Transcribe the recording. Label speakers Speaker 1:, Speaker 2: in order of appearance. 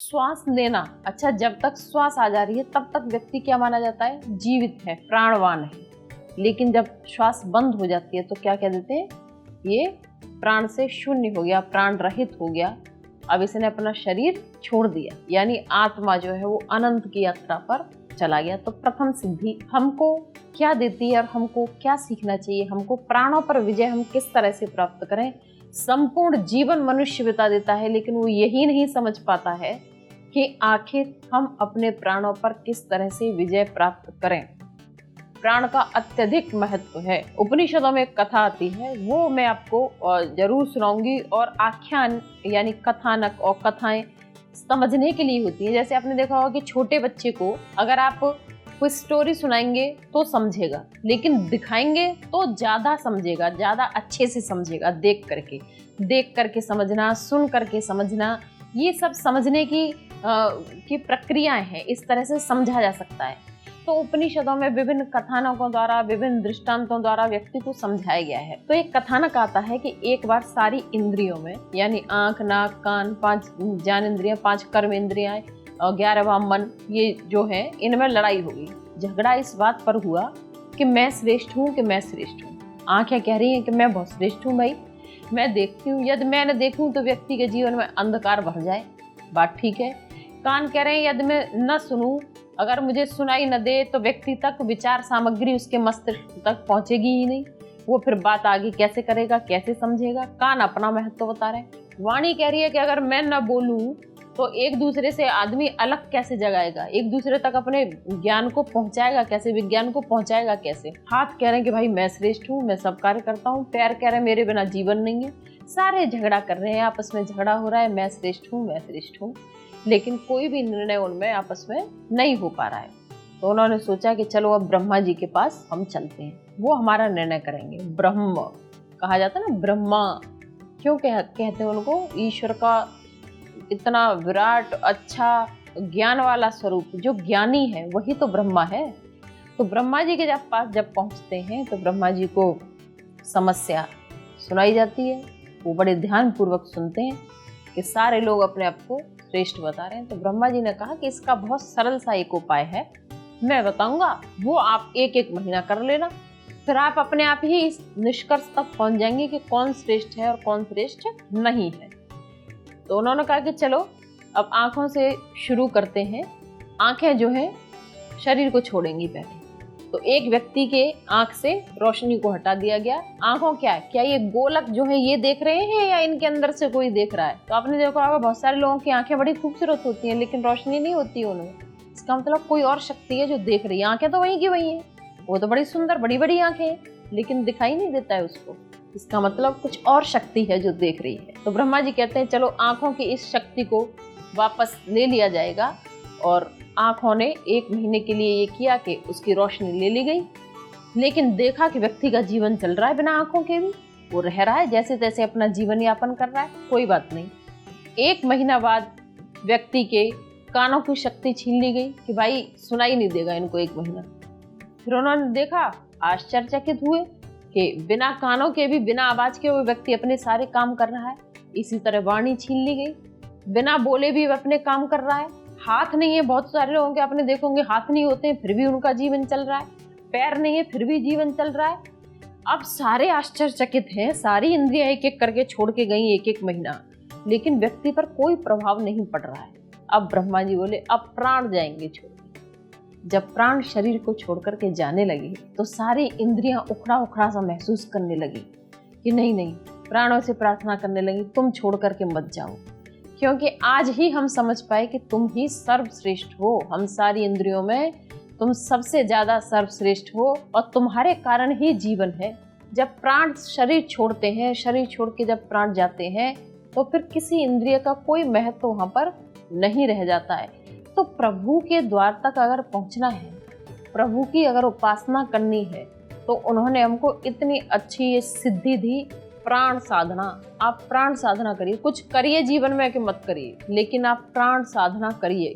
Speaker 1: श्वास लेना, अच्छा जब तक श्वास आ जा रही है तब तक व्यक्ति क्या माना जाता है? जीवित है, प्राणवान है। लेकिन जब श्वास बंद हो जाती है तो क्या कह देते हैं? ये प्राण से शून्य हो गया, प्राण रहित हो गया, अब इसने अपना शरीर छोड़ दिया, यानी आत्मा जो है वो अनंत की यात्रा पर चला गया। तो प्रथम सिद्धि हमको क्या देती है और हमको क्या सीखना चाहिए? हमको प्राणों पर विजय हम किस तरह से प्राप्त करें? संपूर्ण जीवन मनुष्य बिता देता है लेकिन वो यही नहीं समझ पाता है कि आखिर हम अपने प्राणों पर किस तरह से विजय प्राप्त करें। प्राण का अत्यधिक महत्व है। उपनिषदों में एक कथा आती है, वो मैं आपको जरूर सुनाऊंगी, और आख्यान यानी कथानक और कथाएं समझने के लिए होती है। जैसे आपने देखा होगा कि छोटे बच्चे को अगर आप कोई स्टोरी सुनाएंगे तो समझेगा, लेकिन दिखाएंगे तो ज़्यादा समझेगा, ज़्यादा अच्छे से समझेगा। देख करके समझना, सुन करके समझना, ये सब समझने की प्रक्रियाएं हैं। इस तरह से समझा जा सकता है। तो उपनिषदों में विभिन्न कथानकों द्वारा, विभिन्न दृष्टांतों द्वारा व्यक्ति को समझाया गया है। तो एक कथानक आता है कि एक बार सारी इंद्रियों में, यानी आंख, नाक, कान, 5 ज्ञानेंद्रियां, 5 कर्म इंद्रियां और 11वां मन, ये जो है इनमें लड़ाई हो गई। झगड़ा इस बात पर हुआ कि मैं श्रेष्ठ हूँ कि मैं श्रेष्ठ हूँ। आंखें कह रही हैं कि मैं बहुत श्रेष्ठ हूँ भाई, मैं देखती हूँ, यदि मैं न देखूँ तो व्यक्ति के जीवन में अंधकार भर जाए, बात ठीक है। कान कह रहे हैं यदि मैं न सुनूं, अगर मुझे सुनाई न दे तो व्यक्ति तक विचार सामग्री उसके मस्तिष्क तक पहुंचेगी ही नहीं, वो फिर बात आगे कैसे करेगा, कैसे समझेगा। कान अपना महत्व बता रहे हैं। वाणी कह रही है कि अगर मैं न बोलूं तो एक दूसरे से आदमी अलग कैसे जगाएगा, एक दूसरे तक अपने ज्ञान को पहुंचाएगा कैसे, विज्ञान को पहुंचाएगा कैसे। हाथ कह रहे हैं कि भाई मैं श्रेष्ठ हूँ, मैं सब कार्य करता हूँ। पैर कह रहे हैं मेरे बिना जीवन नहीं है। सारे झगड़ा कर रहे हैं, आपस में झगड़ा हो रहा है, मैं श्रेष्ठ हूँ, मैं श्रेष्ठ हूँ, लेकिन कोई भी निर्णय उनमें आपस में नहीं हो पा रहा है। तो उन्होंने सोचा कि चलो अब ब्रह्मा जी के पास हम चलते हैं, वो हमारा निर्णय करेंगे। ब्रह्म कहा जाता है ना, ब्रह्मा क्यों कहते हैं उनको? ईश्वर का इतना विराट अच्छा ज्ञान वाला स्वरूप, जो ज्ञानी है वही तो ब्रह्मा है। तो ब्रह्मा जी के पास जब पहुंचते हैं तो ब्रह्मा जी को समस्या सुनाई जाती है। वो बड़े ध्यान पूर्वक सुनते हैं कि सारे लोग अपने आप को श्रेष्ठ बता रहे हैं। तो ब्रह्मा जी ने कहा कि इसका बहुत सरल सा एक उपाय है, मैं बताऊंगा, वो आप 1-1 महीना कर लेना, फिर आप अपने आप ही इस निष्कर्ष तक पहुंच जाएंगे कि कौन श्रेष्ठ है और कौन श्रेष्ठ नहीं है। तो उन्होंने कहा कि चलो अब आंखों से शुरू करते हैं। आंखें जो है शरीर को छोड़ेंगी पहले। तो एक व्यक्ति के आंख से रोशनी को हटा दिया गया। आंखों क्या है, क्या ये गोलक जो है ये देख रहे हैं या इनके अंदर से कोई देख रहा है? तो आपने देखा होगा बहुत सारे लोगों की आंखें बड़ी खूबसूरत होती हैं लेकिन रोशनी नहीं होती उनमें। इसका मतलब कोई और शक्ति है जो देख रही है। आंखें तो वहीं की वहीं है, वो तो बड़ी सुंदर बड़ी बड़ी आंखें हैं, लेकिन दिखाई नहीं देता है उसको। इसका मतलब कुछ और शक्ति है जो देख रही है। तो ब्रह्मा जी कहते हैं चलो आंखों की इस शक्ति को वापस ले लिया जाएगा। और आंखों ने 1 महीने के लिए ये किया कि उसकी रोशनी ले ली गई, लेकिन देखा कि व्यक्ति का जीवन चल रहा है बिना आंखों के भी, वो रह रहा है जैसे तैसे अपना जीवन यापन कर रहा है, कोई बात नहीं। 1 महीना बाद व्यक्ति के कानों की शक्ति छीन ली गई कि भाई सुनाई नहीं देगा इनको 1 महीना। फिर उन्होंने देखा, आश्चर्यचकित हुए कि बिना कानों के भी, बिना आवाज के वो व्यक्ति अपने सारे काम कर रहा है। इसी तरह वाणी छीन ली गई, बिना बोले भी अपने काम कर रहा है। हाथ नहीं है, बहुत सारे लोगों के आपने देखोगे हाथ नहीं होते हैं फिर भी उनका जीवन चल रहा है। पैर नहीं है फिर भी जीवन चल रहा है। अब सारे आश्चर्यचकित हैं, सारी इंद्रियां 1-1 करके छोड़ के गई 1-1 महीना, लेकिन व्यक्ति पर कोई प्रभाव नहीं पड़ रहा है। अब ब्रह्मा जी बोले अब प्राण जाएंगे छोड़। जब प्राण शरीर को छोड़ करके जाने लगे तो सारी इंद्रियां उखड़ा उखड़ा सा महसूस करने लगी कि नहीं नहीं, प्राणों से प्रार्थना करने लगी तुम छोड़ करके मत जाओ, क्योंकि आज ही हम समझ पाए कि तुम ही सर्वश्रेष्ठ हो। हम सारी इंद्रियों में तुम सबसे ज्यादा सर्वश्रेष्ठ हो और तुम्हारे कारण ही जीवन है। जब प्राण शरीर छोड़ते हैं, शरीर छोड़ के जब प्राण जाते हैं तो फिर किसी इंद्रिय का कोई महत्व वहां पर नहीं रह जाता है। तो प्रभु के द्वार तक अगर पहुंचना है, प्रभु की अगर उपासना करनी है, तो उन्होंने हमको इतनी अच्छी ये सिद्धि दी, प्राण साधना। आप प्राण साधना करिए, कुछ करिए जीवन में कि मत करिए, लेकिन आप प्राण साधना करिए।